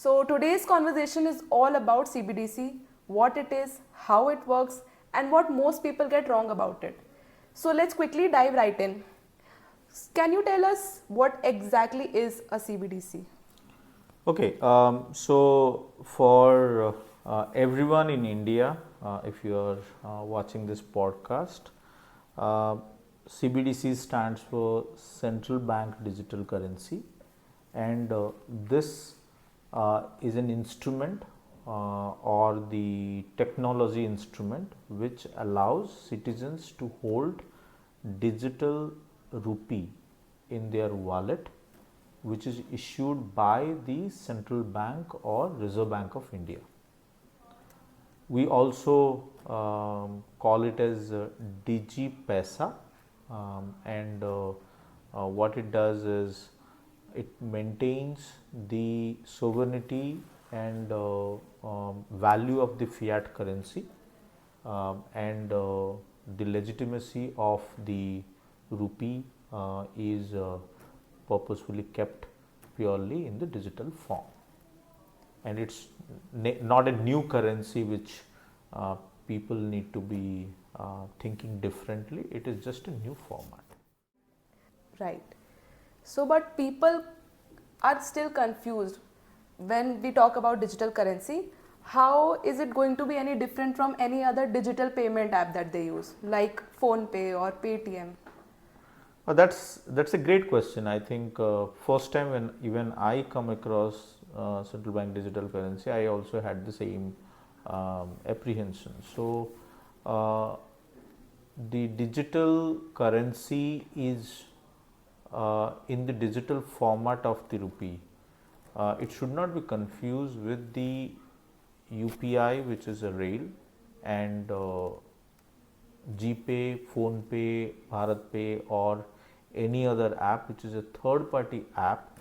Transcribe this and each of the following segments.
So today's conversation is all about CBDC, what it is, how it works, and what most people get wrong about it. So let's quickly dive right in. Can you tell us what exactly is a CBDC? Okay, so for everyone in India, if you are watching this podcast, uh, CBDC stands for Central Bank Digital Currency, and this is an instrument or the technology instrument which allows citizens to hold digital rupee in their wallet, which is issued by the Central Bank or Reserve Bank of India. We also call it as Digi Paisa, and what it does is it maintains the sovereignty and value of the fiat currency, and the legitimacy of the rupee is purposefully kept purely in the digital form, and it's not a new currency which people need to be thinking differently. It is just a new format. Right. So, but people are still confused when we talk about digital currency. How is it going to be any different from any other digital payment app that they use, like PhonePe or Paytm? That's a great question. I think first time when even I come across central bank digital currency, I also had the same apprehension. So the digital currency is in the digital format of the rupee. It should not be confused with the UPI, which is a rail, and GPay, PhonePe, BharatPay, or any other app which is a third party app.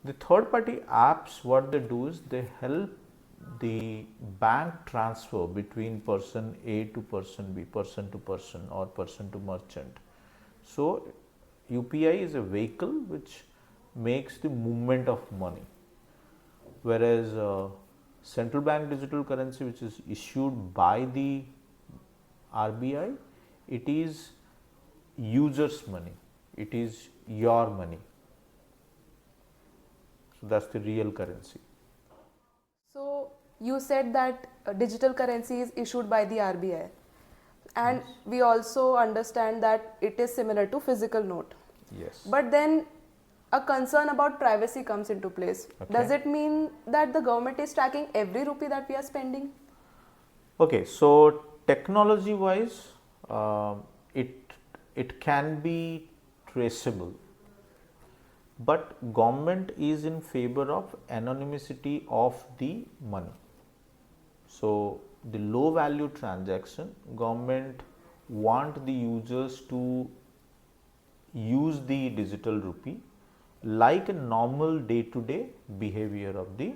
The third party apps, what they do is they help the bank transfer between person A to person B, person to person, or person to merchant. So UPI is a vehicle which makes the movement of money, whereas central bank digital currency, which is issued by the RBI, it is users' money, it is your money. So that's the real currency. So, you said that digital currency is issued by the RBI, and Yes. we also understand that it is similar to physical note. Yes. But then a concern about privacy comes into place. Okay. Does it mean that the government is tracking every rupee that we are spending? Okay, so technology wise, it can be traceable, but government is in favor of anonymity of the money. So the low value transaction, government want the users to use the digital rupee like a normal day to day behavior of the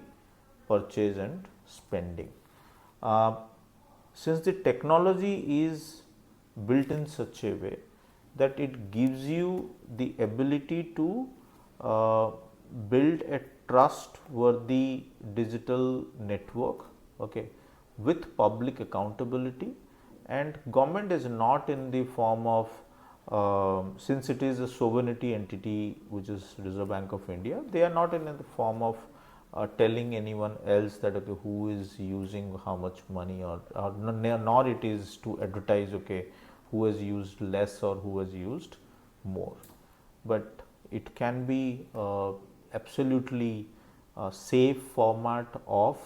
purchase and spending. Uh, since the technology is built in such a way that it gives you the ability to uh, build a trustworthy digital network, okay, with public accountability, and government is not in the form of since it is a sovereignty entity which is Reserve Bank of India, they are not in the form of telling anyone else that okay, who is using how much money, or nor it is to advertise okay, who has used less or who has used more. But it can be absolutely safe format of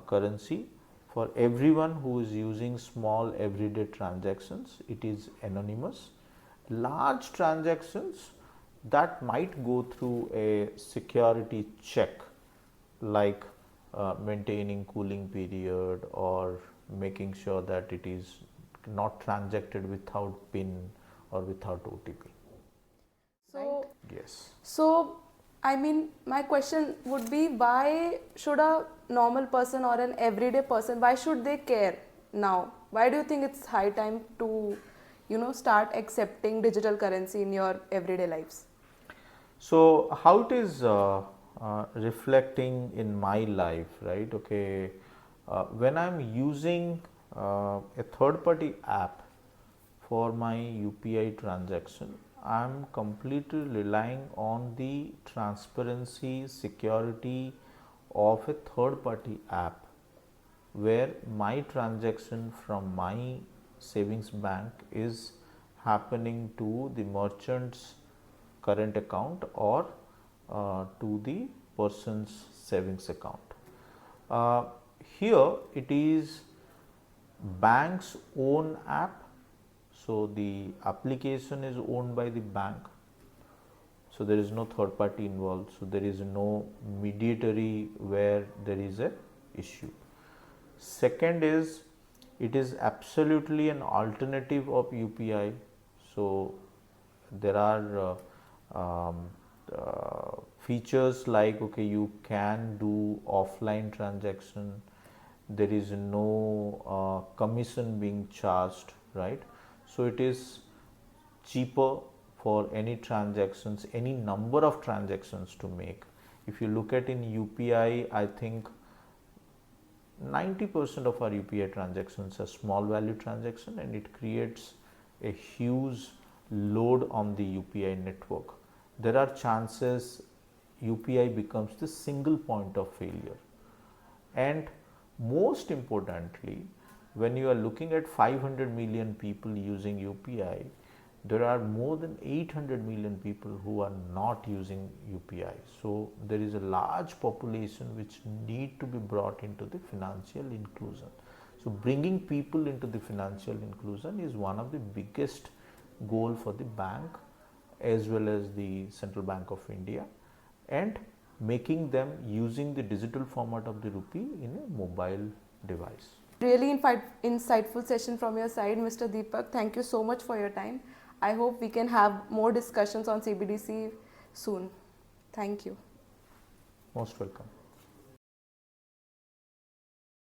currency for everyone who is using small everyday transactions. It is anonymous. Large transactions that might go through a security check, like maintaining cooling period or making sure that it is not transacted without PIN or without OTP. So, Yes. so I mean, my question would be, why should a normal person or an everyday person, why should they care now? Why do you think it's high time to, start accepting digital currency in your everyday lives? So how it is reflecting in my life, right? Okay, when I'm using a third party app for my UPI transaction, I'm completely relying on the transparency, security of a third party app where my transaction from my savings bank is happening to the merchant's current account or to the person's savings account. Uh, Here it is bank's own app, so the application is owned by the bank, so there is no third party involved, so there is no mediatory where there is a issue. Second is, it is absolutely an alternative of UPI. So there are features like, okay, you can do offline transaction, there is no commission being charged, right? So it is cheaper for any transactions, any number of transactions to make. If you look at in UPI, I think 90% of our UPI transactions are small value transaction, and it creates a huge load on the UPI network. There are chances UPI becomes the single point of failure. And most importantly, when you are looking at 500 million people using UPI, there are more than 800 million people who are not using UPI. So there is a large population which need to be brought into the financial inclusion. So bringing people into the financial inclusion is one of the biggest goal for the bank as well as the Central Bank of India, and making them using the digital format of the rupee in a mobile device. Really insightful session from your side, Mr. Deepak. Thank you so much for your time. I hope we can have more discussions on CBDC soon. Thank you. Most welcome.